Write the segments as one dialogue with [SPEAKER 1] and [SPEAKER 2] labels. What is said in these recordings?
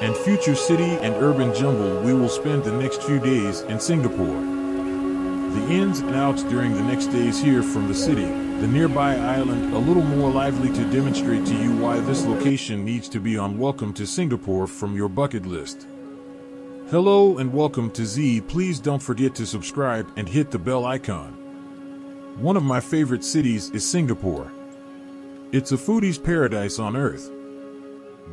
[SPEAKER 1] and future city and urban jumble, we will spend the next few days in Singapore. The ins and outs during the next days here from the city, the nearby island, a little more lively to demonstrate to you why this location needs to be on Welcome to Singapore from your bucket list. Hello and welcome to Z. Please don't forget to subscribe and hit the bell icon. One of my favorite cities is Singapore. It's a foodie's paradise on earth.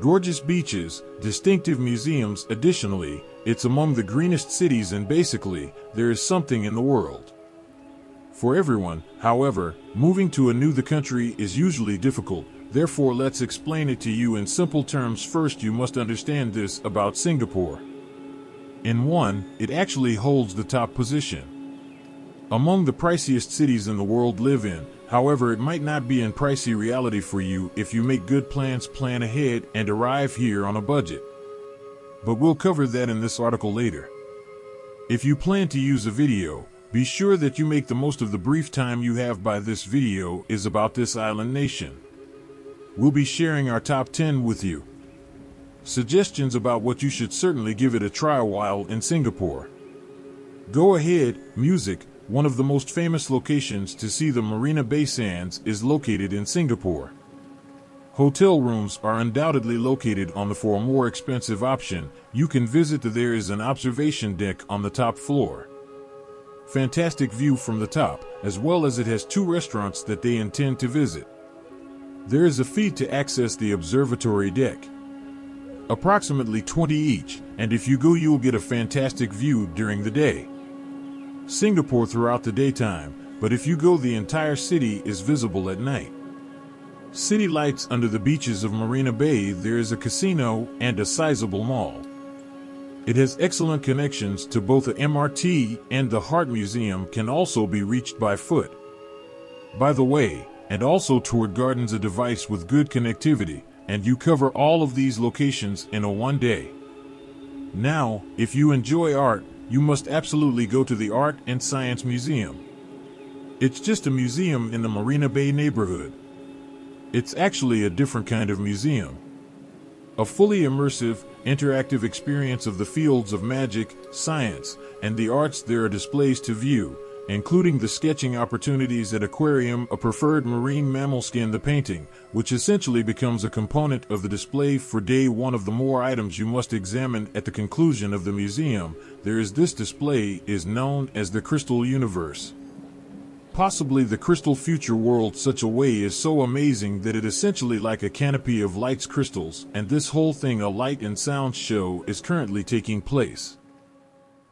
[SPEAKER 1] Gorgeous beaches, distinctive museums. Additionally, it's among the greenest cities, and basically, there is something in the world for everyone. However, moving to a new country is usually difficult. Therefore, let's explain it to you in simple terms. First, you must understand this about Singapore. In one, it actually holds the top position among the priciest cities in the world live in. However, it might not be in pricey reality for you if you make good plans, plan ahead, and arrive here on a budget. But we'll cover that in this article later. If you plan to use a video, be sure that you make the most of the brief time you have. By this video is about this island nation. We'll be sharing our top 10 with you. Suggestions about what you should certainly give it a try while in Singapore. Go ahead. Music. One of the most famous locations to see the Marina Bay Sands is located in Singapore. Hotel rooms are undoubtedly located on the for a more expensive option. You can visit there is an observation deck on the top floor. Fantastic view from the top, as well as it has 2 restaurants that they intend to visit. There is a fee to access the observatory deck, approximately 20 each, and if you go you'll get a fantastic view during the day. Singapore throughout the daytime, but if you go the entire city is visible at night. City lights under the beaches of Marina Bay. There is a casino and a sizable mall. It has excellent connections to both the MRT, and the Heart Museum can also be reached by foot. By the way, and also toward gardens, a device with good connectivity, and you cover all of these locations in a one day. Now, if you enjoy art, you must absolutely go to the Art and Science Museum. It's just a museum in the Marina Bay neighborhood. It's actually a different kind of museum. A fully immersive, interactive experience of the fields of magic, science, and the arts. There are displays to view, including the sketching opportunities at aquarium, a preferred marine mammal skin, the painting, which essentially becomes a component of the display for day one. Of the more items you must examine at the conclusion of the museum, there is this display is known as the Crystal Universe. Possibly the crystal future world. Such a way is so amazing that it essentially like a canopy of lights, crystals, and this whole thing a light and sound show is currently taking place.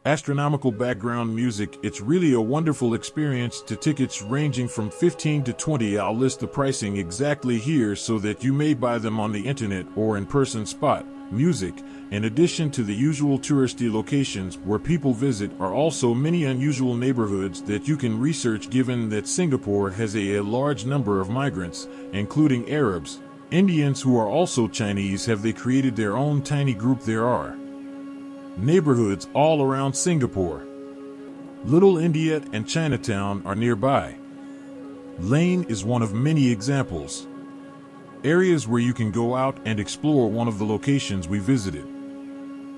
[SPEAKER 1] Astronomical background music. It's really a wonderful experience. To tickets ranging from 15 to 20. I'll list the pricing exactly here so that you may buy them on the internet or in person. Spot music. In addition to the usual touristy locations where people visit, are also many unusual neighborhoods that you can research, given that Singapore has a large number of migrants, including Arabs, Indians who are also Chinese. Have they created their own tiny group? There are neighborhoods all around Singapore. Little India and Chinatown are nearby. Lane is one of many examples. Areas where you can go out and explore. One of the locations we visited,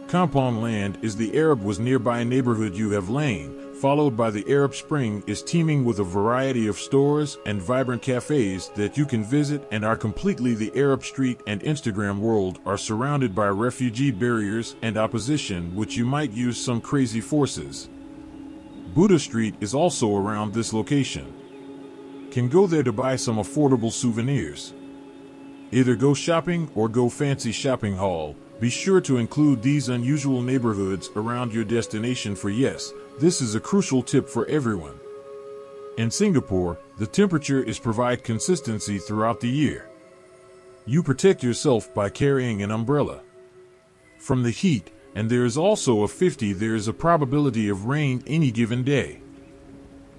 [SPEAKER 1] Kampong Land, is the Arab was nearby neighborhood. You have Lane, followed by the Arab Spring, is teeming with a variety of stores and vibrant cafes that you can visit and are completely. The Arab Street and Instagram world are surrounded by refugee barriers and opposition, which you might use some crazy forces. Buddha Street is also around this location. Can go there to buy some affordable souvenirs. Either go shopping or go fancy shopping haul. Be sure to include these unusual neighborhoods around your destination, for yes, this is a crucial tip for everyone. In Singapore, the temperature is provide consistency throughout the year. You protect yourself by carrying an umbrella from the heat, and there is also a 50. There is a probability of rain any given day.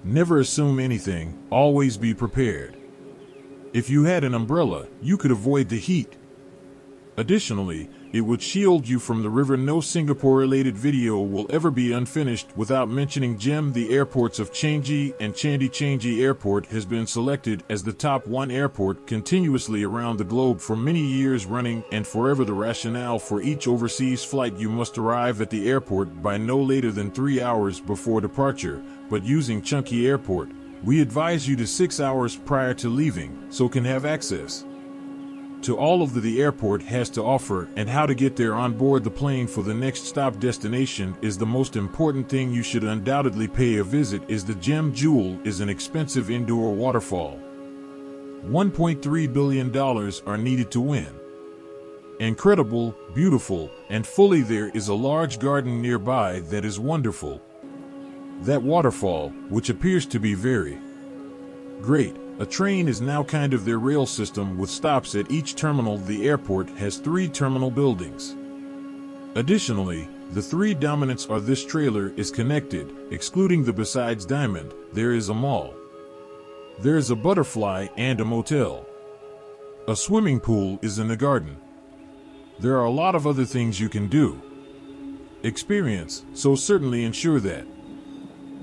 [SPEAKER 1] Never assume anything, always be prepared. If you had an umbrella, you could avoid the heat. Additionally, It would shield you from the river. No Singapore-related video will ever be unfinished without mentioning GEM. The airports of Changi and Changi Airport has been selected as the top 1 airport continuously around the globe for many years running and forever. The rationale for each overseas flight: you must arrive at the airport by no later than 3 hours before departure, but using Changi Airport, we advise you to 6 hours prior to leaving, so can have access to all of the airport has to offer and how to get there on board the plane for the next stop destination is the most important thing. You should undoubtedly pay a visit. Is the Gem Jewel is an expensive indoor waterfall. $1.3 billion are needed to win. Incredible, beautiful, and fully. There is a large garden nearby that is wonderful. That waterfall, which appears to be very great. A train is now kind of their rail system with stops at each terminal. The airport has 3 terminal buildings. Additionally, the 3 dominants are this trailer is connected, excluding the besides diamond, there is a mall. There is a butterfly and a motel. A swimming pool is in the garden. There are a lot of other things you can do. Experience, so certainly ensure that.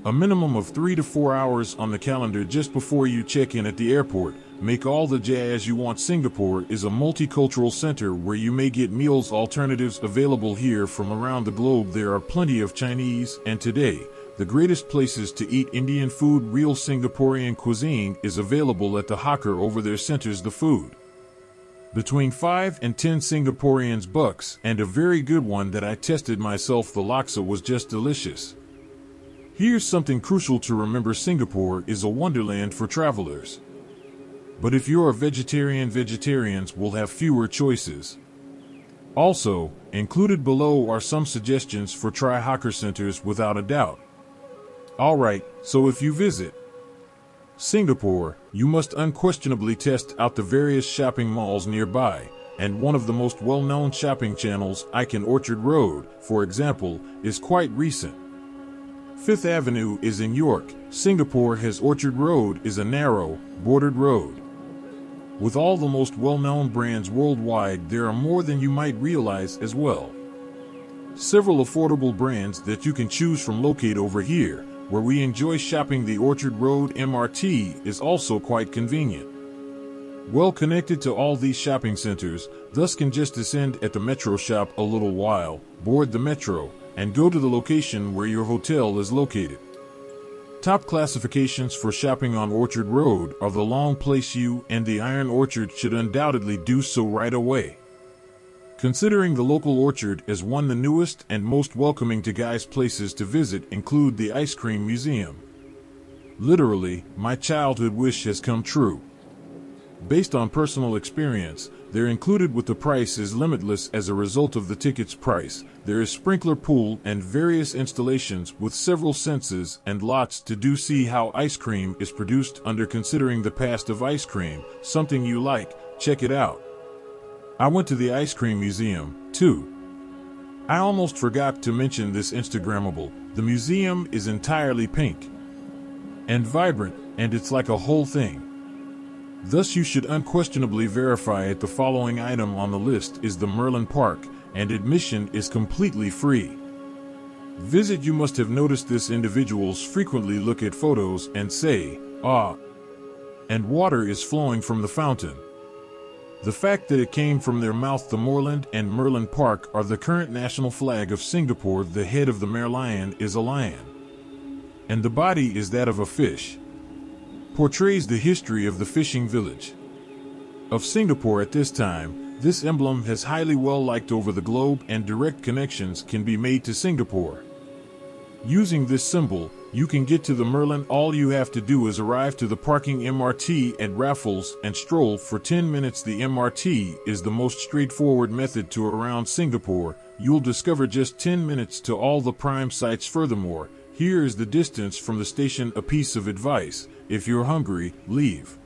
[SPEAKER 1] A minimum of 3 to 4 hours on the calendar just before you check in at the airport. Make all the jazz you want. Singapore is a multicultural center where you may get meals alternatives available here from around the globe. There are plenty of Chinese, and today, the greatest places to eat Indian food. Real Singaporean cuisine is available at the hawker over their centers. The food between 5 and 10 Singaporeans bucks, and a very good one that I tested myself. The laksa was just delicious. Here's something crucial to remember: Singapore is a wonderland for travelers. But if you're a vegetarian, vegetarians will have fewer choices. Also, included below are some suggestions for try hawker centers without a doubt. Alright, so if you visit Singapore, you must unquestionably test out the various shopping malls nearby, and one of the most well-known shopping channels, Icon Orchard Road, for example, is quite recent. 5th Avenue is in York. Singapore has Orchard Road is a narrow, bordered road. With all the most well-known brands worldwide, there are more than you might realize as well. Several affordable brands that you can choose from locate over here, where we enjoy shopping. The Orchard Road MRT is also quite convenient. Well connected to all these shopping centers, thus can just descend at the metro shop a little while, board the metro, and go to the location where your hotel is located. Top classifications for shopping on Orchard Road are the Long Place. You and the Iron Orchard should undoubtedly do so right away. Considering the local orchard as one of the newest and most welcoming to guys, places to visit include the Ice Cream Museum. Literally, my childhood wish has come true. Based on personal experience, they're included with the price is limitless as a result of the ticket's price. There is sprinkler pool and various installations with several senses and lots to do. See how ice cream is produced under considering the past of ice cream, something you like, check it out. I went to the Ice Cream Museum, too. I almost forgot to mention this Instagrammable. The museum is entirely pink and vibrant, and it's like a whole thing. Thus you should unquestionably verify it. The following item on the list is the Merlion Park, and admission is completely free. Visit. You must have noticed this: individuals frequently look at photos and say, "Ah," and water is flowing from the fountain. The fact that it came from their mouth. The Moorland and Merlion Park are the current national flag of Singapore. The head of the merlion is a lion, and the body is that of a fish. Portrays the history of the fishing village of Singapore at this time. This emblem has highly well liked over the globe, and direct connections can be made to Singapore. Using this symbol, you can get to the Merlion. All you have to do is arrive to the parking MRT at Raffles and stroll for 10 minutes. The MRT is the most straightforward method to around Singapore. You'll discover just 10 minutes to all the prime sites. Furthermore, here is the distance from the station. A piece of advice: if you're hungry, leave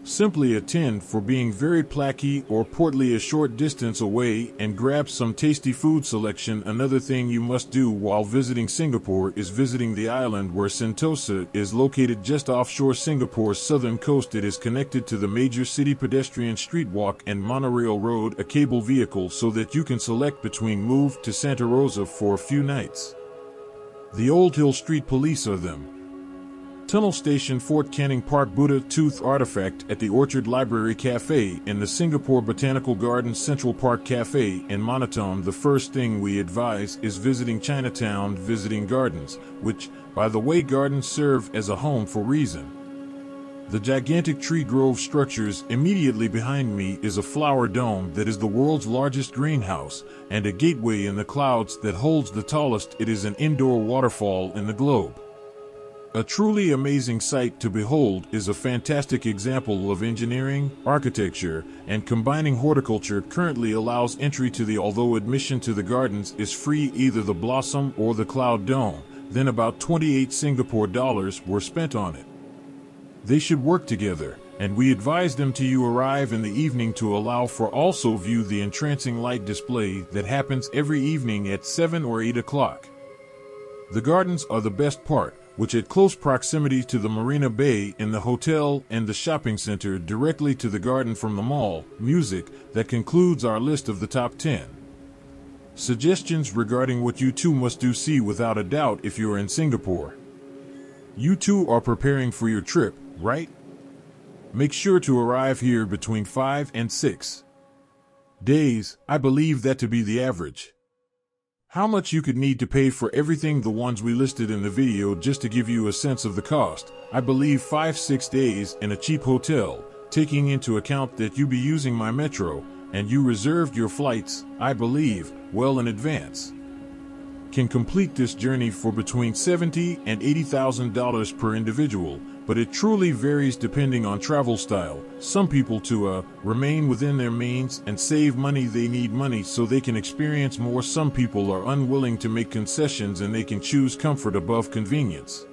[SPEAKER 1] Simply attend for being very placky or portly a short distance away and grab some tasty food selection. Another thing you must do while visiting Singapore is visiting the island where Sentosa is located just offshore Singapore's southern coast. It is connected to the major city pedestrian streetwalk and monorail road, a cable vehicle, so that you can select between move to Santa Rosa for a few nights. The Old Hill Street Police are them. Tunnel Station, Fort Canning Park, Buddha Tooth Artifact at the Orchard Library Cafe in the Singapore Botanical Gardens Central Park Cafe in Monotone. The first thing we advise is visiting Chinatown, visiting gardens, which, by the way, gardens serve as a home for reason. The gigantic tree grove structures immediately behind me is a flower dome that is the world's largest greenhouse, and a gateway in the clouds that holds the tallest. It is an indoor waterfall in the globe. A truly amazing sight to behold is a fantastic example of engineering, architecture, and combining horticulture. Currently allows entry to the, although admission to the gardens is free, either the Blossom or the Cloud Dome. Then about 28 Singapore dollars were spent on it. They should work together, and we advise them to you arrive in the evening to allow for also view the entrancing light display that happens every evening at 7 or 8 o'clock. The gardens are the best part, which at close proximity to the Marina Bay in the hotel and the shopping center directly to the garden from the mall. Music. That concludes our list of the top 10 suggestions regarding what you too must do see without a doubt if you're in Singapore. You too are preparing for your trip, right? Make sure to arrive here between 5 and 6 days. I believe that to be the average. How much you could need to pay for everything, the ones we listed in the video, just to give you a sense of the cost. I believe 5-6 days in a cheap hotel, taking into account that you be using my metro, and you reserved your flights, I believe, well in advance, can complete this journey for between $70,000 and $80,000 per individual, but it truly varies depending on travel style. Some people to remain within their means and save money. They need money so they can experience more. Some people are unwilling to make concessions and they can choose comfort above convenience.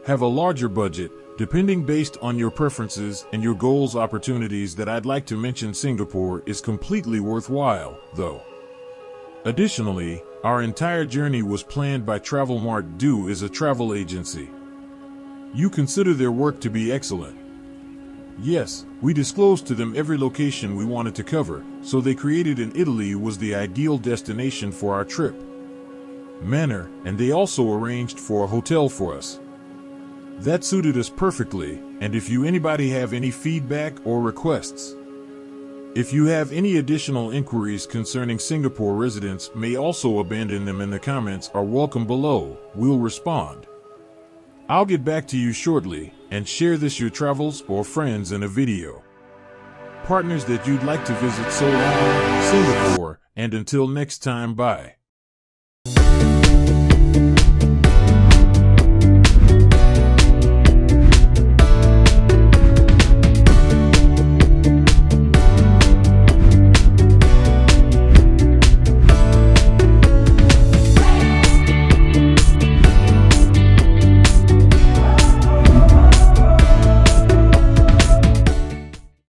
[SPEAKER 1] Have a larger budget, depending based on your preferences and your goals. Opportunities that I'd like to mention. Singapore is completely worthwhile, though. Additionally, our entire journey was planned by Travel Mart. Do is a travel agency. You consider their work to be excellent. Yes, we disclosed to them every location we wanted to cover, so they created in Italy was the ideal destination for our trip. Manor, and they also arranged for a hotel for us. That suited us perfectly, and if you anybody have any feedback or requests, if you have any additional inquiries concerning Singapore, residents may also abandon them in the comments are welcome below. We'll respond. I'll get back to you shortly and share this your travels or friends in a video. Partners that you'd like to visit. So long, Singapore, and until next time, bye.